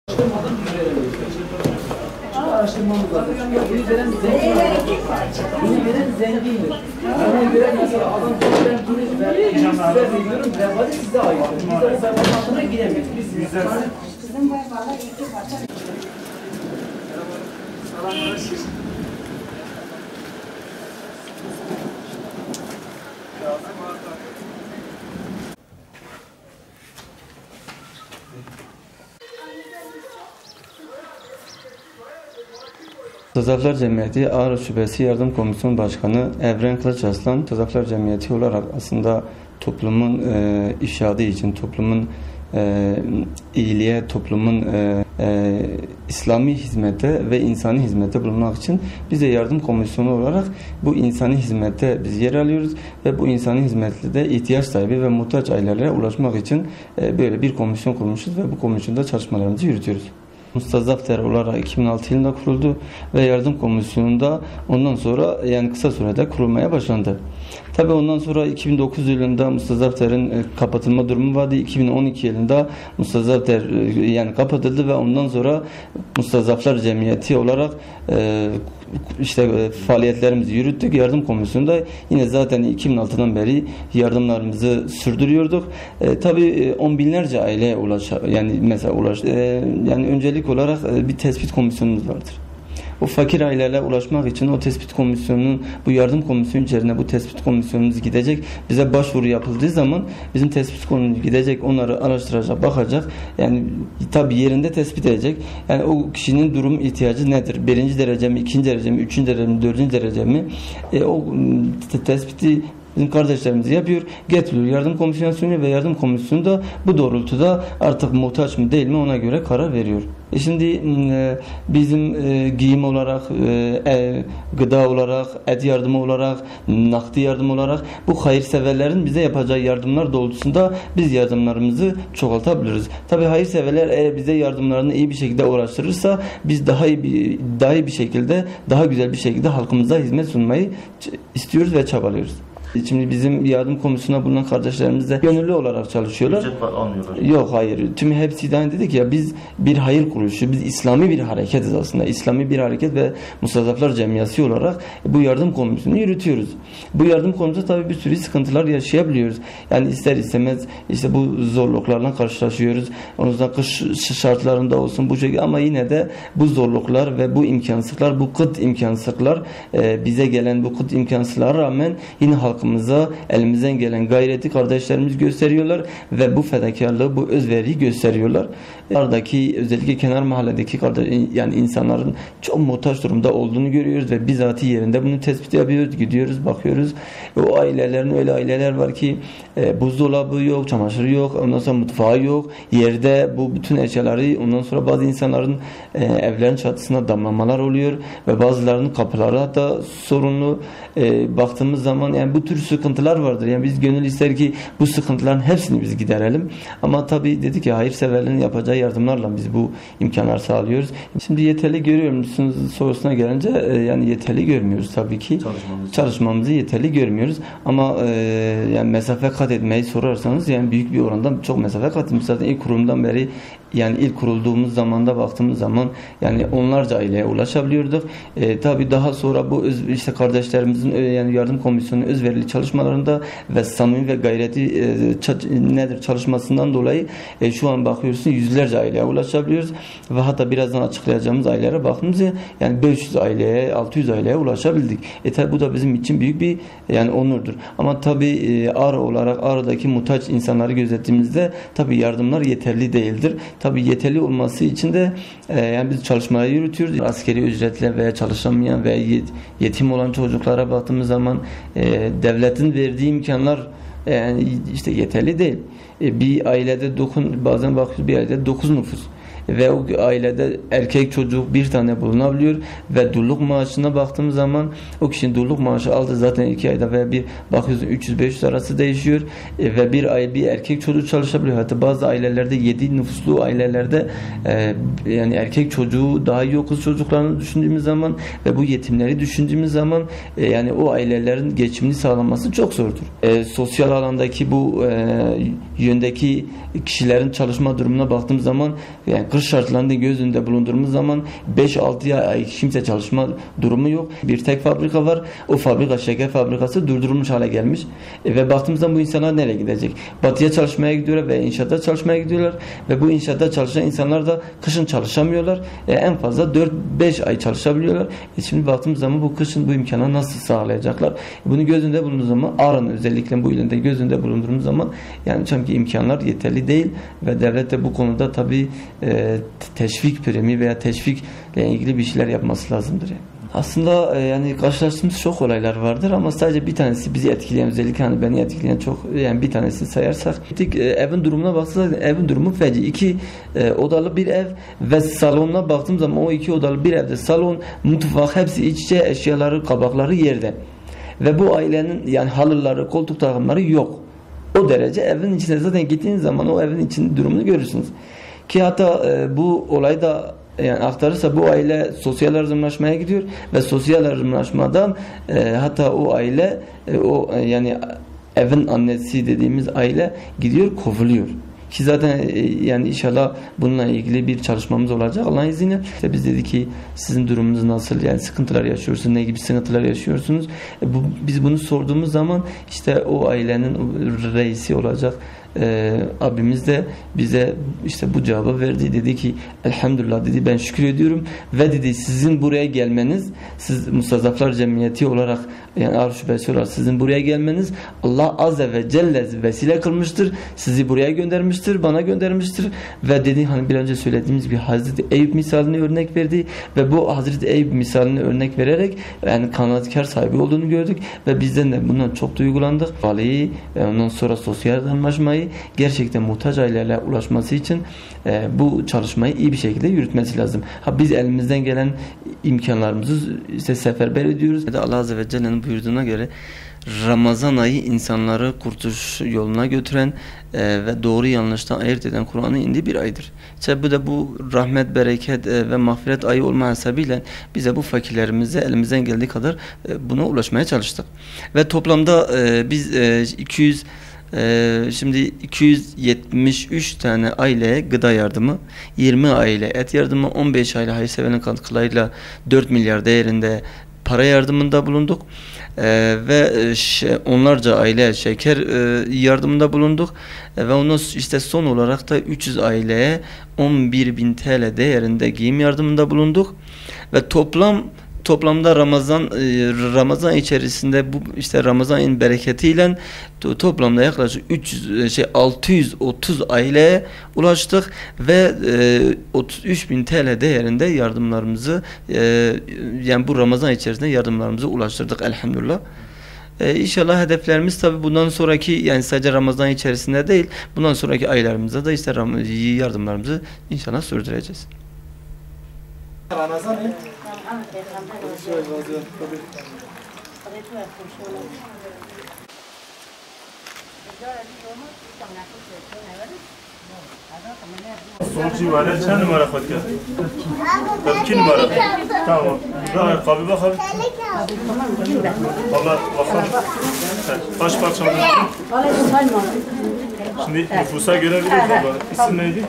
Araştırmadan biz veremeyiz. Çünkü araştırmamız lazım. Çünkü bunu veren zengin. Bunu veren zengindir. Ona göre mesela adam ben bunu size veriyorum, vebali size ait. Biz de o vebalin altına giremeyiz. Bizim vebala iki parça. Tezaflar Cemiyeti Ağrı Şubesi Yardım Komisyon Başkanı Evren Kılıçarslan, Tezaflar Cemiyeti olarak aslında toplumun ifşadı için, toplumun iyiliğe, toplumun İslami hizmete ve insani hizmete bulunmak için biz de yardım komisyonu olarak bu insani hizmette biz yer alıyoruz ve bu insani hizmette de ihtiyaç sahibi ve muhtaç ailelere ulaşmak için böyle bir komisyon kurmuşuz ve bu komisyonda çalışmalarımızı yürütüyoruz. Mustazaf Derneği olarak 2006 yılında kuruldu ve yardım komisyonunda ondan sonra yani kısa sürede kurulmaya başlandı. Tabi ondan sonra 2009 yılında Mustazaf Derneği'nin kapatılma durumu vardı. 2012 yılında Mustazaf Derneği yani kapatıldı ve ondan sonra Mustazaflar Cemiyeti olarak faaliyetlerimizi yürüttük. Yardım komisyonunda yine zaten 2006'dan beri yardımlarımızı sürdürüyorduk. Tabii on binlerce aileye yani öncelik olarak bir tespit komisyonumuz vardır. O fakir ailelere ulaşmak için o tespit komisyonunun, bu yardım komisyonu içerisinde bu tespit komisyonumuz gidecek. Bize başvuru yapıldığı zaman bizim tespit komisyonumuz gidecek, onları araştıracak, bakacak. Yani tabi yerinde tespit edecek. Yani o kişinin durum ihtiyacı nedir? Birinci derece mi, ikinci derece mi, üçüncü derece mi, dördüncü derece mi? O tespiti bizim kardeşlerimiz yapıyor, getiriyor. Yardım komisyonu sunuyor ve yardım komisyonu da bu doğrultuda artık muhtaç mı değil mi ona göre karar veriyor. Şimdi bizim giyim olarak, gıda olarak, et yardımı olarak, nakdi yardım olarak bu hayırseverlerin bize yapacağı yardımlar doğrultusunda biz yardımlarımızı çoğaltabiliriz. Tabii hayırseverler eğer bize yardımlarını iyi bir şekilde uğraştırırsa biz daha iyi bir şekilde, daha güzel bir şekilde halkımıza hizmet sunmayı istiyoruz ve çabalıyoruz. Şimdi bizim yardım komisyonuna bulunan kardeşlerimiz de gönüllü olarak çalışıyorlar. Ücret almıyorlar. Yok, hayır. Tüm hepsi de dedik ya, biz bir hayır kuruluşu, biz İslami bir hareketiz aslında. İslami bir hareket ve Mustazaflar Cemiyeti olarak bu yardım komisyonunu yürütüyoruz. Bu yardım komisyonu tabii bir sürü sıkıntılar yaşayabiliyoruz. Yani ister istemez bu zorluklarla karşılaşıyoruz. Onun yüzden kış şartlarında olsun bu şekilde, ama yine de bu zorluklar ve bu imkansızlıklar, bu kıt imkansızlıklar bize gelen bu kıt imkansızlıklara rağmen yine halkımıza elimizden gelen gayreti kardeşlerimiz gösteriyorlar ve bu fedakarlığı, bu özveriyi gösteriyorlar. Aradaki özellikle kenar mahalledeki yani insanların çok muhtaç durumda olduğunu görüyoruz ve bizatihi yerinde bunu tespit yapıyoruz, gidiyoruz, bakıyoruz. O ailelerin öyle aileler var ki buzdolabı yok, çamaşırı yok, ondan sonra mutfağı yok, yerde bu bütün eşyaları, ondan sonra bazı insanların evlerin çatısına damlamalar oluyor ve bazılarının kapıları hatta sorunlu. Baktığımız zaman yani bu tür sıkıntılar vardır. Yani biz gönül ister ki bu sıkıntıların hepsini biz giderelim. Ama tabii dedik ya, hayırseverlerin yapacağı yardımlarla biz bu imkanlar sağlıyoruz. Şimdi yeterli görüyor musunuz sorusuna gelince yani yeterli görmüyoruz tabii ki. Çalışmamızı yeterli görmüyoruz. Ama yani mesafe kat etmeyi sorarsanız yani büyük bir oranda çok mesafe kat etmiş. Zaten ilk kurumdan beri, yani ilk kurulduğumuz zamanda baktığımız zaman yani onlarca aileye ulaşabiliyorduk. Tabii daha sonra bu kardeşlerimizin yani yardım komisyonunun özverili çalışmalarında ve samimi ve gayreti çalışmasından dolayı şu an bakıyorsun yüzlerce aileye ulaşabiliyoruz ve hatta birazdan açıklayacağımız ailelere baktığımızda yani 500 aileye, 600 aileye ulaşabildik. Tabii bu da bizim için büyük bir yani onurdur. Ama tabii Ağrı'daki muhtaç insanları gözettiğimizde tabii yardımlar yeterli değildir. Tabii yeterli olması için de yani biz çalışmaları yürütüyoruz. Askeri ücretle veya çalışamayan veya yetim olan çocuklara baktığımız zaman devletin verdiği imkanlar yani yeterli değil. Bir ailede bazen bakıyoruz, bir ailede 9 nüfus. Ve o ailede erkek çocuk bir tane bulunabiliyor ve dulluk maaşına baktığımız zaman o kişinin dulluk maaşı aldı zaten 2 ayda veya bir bakıyorsun 300-500 arası değişiyor ve bir erkek çocuk çalışabiliyor. Hatta bazı ailelerde 7 nüfuslu ailelerde yani erkek çocuğu daha iyi, o kız çocuklarını düşündüğümüz zaman ve bu yetimleri düşündüğümüz zaman yani o ailelerin geçimini sağlanması çok zordur. Sosyal alandaki bu yöndeki kişilerin çalışma durumuna baktığımız zaman yani kış şartlarında göz önünde bulundurduğumuz zaman 5-6 ay kimse çalışma durumu yok. Bir tek fabrika var. O fabrika, şeker fabrikası durdurulmuş hale gelmiş. Ve baktığımızda bu insanlar nereye gidecek? Batıya çalışmaya gidiyorlar ve inşaatta çalışmaya gidiyorlar. Ve bu inşaatta çalışan insanlar da kışın çalışamıyorlar. En fazla 4-5 ay çalışabiliyorlar. Şimdi baktığımız zaman bu kışın bu imkanı nasıl sağlayacaklar? Bunu göz önünde bulunduğumuz zaman, Ağrı'nın özellikle bu ilinde göz önünde bulundurduğumuz zaman yani çünkü imkanlar yeterli değil ve devlet de bu konuda tabii teşvik primi veya teşvikle ilgili bir şeyler yapması lazımdır yani. Aslında yani karşılaştığımız çok olaylar vardır ama sadece bir tanesi bizi etkileyen, özellikle hani beni etkileyen çok, yani bir tanesini sayarsak evin durumuna baksanız evin durumu feci. 2 odalı bir ev ve salonuna baktığım zaman o 2 odalı bir evde salon, mutfak hepsi iç içe, eşyaları, kabakları yerde. Ve bu ailenin yani halıları, koltuk takımları yok. O derece evin içine zaten gittiğiniz zaman o evin için durumunu görürsünüz. Ki hatta bu olay da yani aktarırsa bu aile sosyal yardımlaşmaya gidiyor ve sosyal yardımlaşmadan hatta o aile o yani evin annesi dediğimiz aile gidiyor, kovuluyor. Ki zaten yani inşallah bununla ilgili bir çalışmamız olacak Allah'ın izniyle. İşte biz dedik ki sizin durumunuz nasıl, yani sıkıntılar yaşıyorsunuz, ne gibi sıkıntılar yaşıyorsunuz? Biz bunu sorduğumuz zaman işte o ailenin reisi olacak abimiz de bize işte bu cevabı verdi. Dedi ki elhamdülillah dedi, ben şükür ediyorum ve dedi sizin buraya gelmeniz, siz Mustazaflar Cemiyeti olarak yani Ağrı Şubesi olarak sizin buraya gelmeniz Allah Azze ve Celle vesile kılmıştır. Sizi buraya göndermiştir, bana göndermiştir ve dedi hani bir önce söylediğimiz gibi Hazreti Eyüp misalini örnek verdi ve bu Hazreti Eyüp misalini örnek vererek yani kanaatkar sahibi olduğunu gördük ve bizden de bundan çok duygulandık. Valiyi ve ondan sonra sosyal yardımlaşmayı gerçekten muhtaç ailelere ulaşması için bu çalışmayı iyi bir şekilde yürütmesi lazım. Biz elimizden gelen imkanlarımızı işte seferber ediyoruz. Allah Azze ve Celle'nin buyurduğuna göre Ramazan ayı insanları kurtuluş yoluna götüren ve doğru yanlıştan ayırt eden Kur'an'ın indiği bir aydır. İşte bu da bu rahmet, bereket ve mağfiret ayı olma hasebiyle bize bu fakirlerimize elimizden geldiği kadar buna ulaşmaya çalıştık. Ve toplamda biz 273 tane aileye gıda yardımı, 20 aile et yardımı, 15 aile hayırseverlerin katkılarıyla 4 milyar değerinde para yardımında bulunduk. Ve onlarca aile şeker yardımında bulunduk. Ve ondan işte son olarak da 300 aileye 11.000 TL değerinde giyim yardımında bulunduk. Ve toplamda Ramazan içerisinde bu işte Ramazan'ın bereketiyle toplamda yaklaşık 630 aileye ulaştık ve 33.000 TL değerinde yardımlarımızı yani bu Ramazan içerisinde yardımlarımızı ulaştırdık elhamdülillah. İnşallah hedeflerimiz tabi bundan sonraki yani sadece Ramazan içerisinde değil, bundan sonraki aylarımızda da işte yardımlarımızı inşallah sürdüreceğiz. Ramazan Sonucu var ya, çen numara koydu ya? 2 numara. Tamam. Daha kabı bak abi. Allah bakalım. Kaç parça aldın? Şimdi nüfusa göre veriyoruz baba. İsim neydi?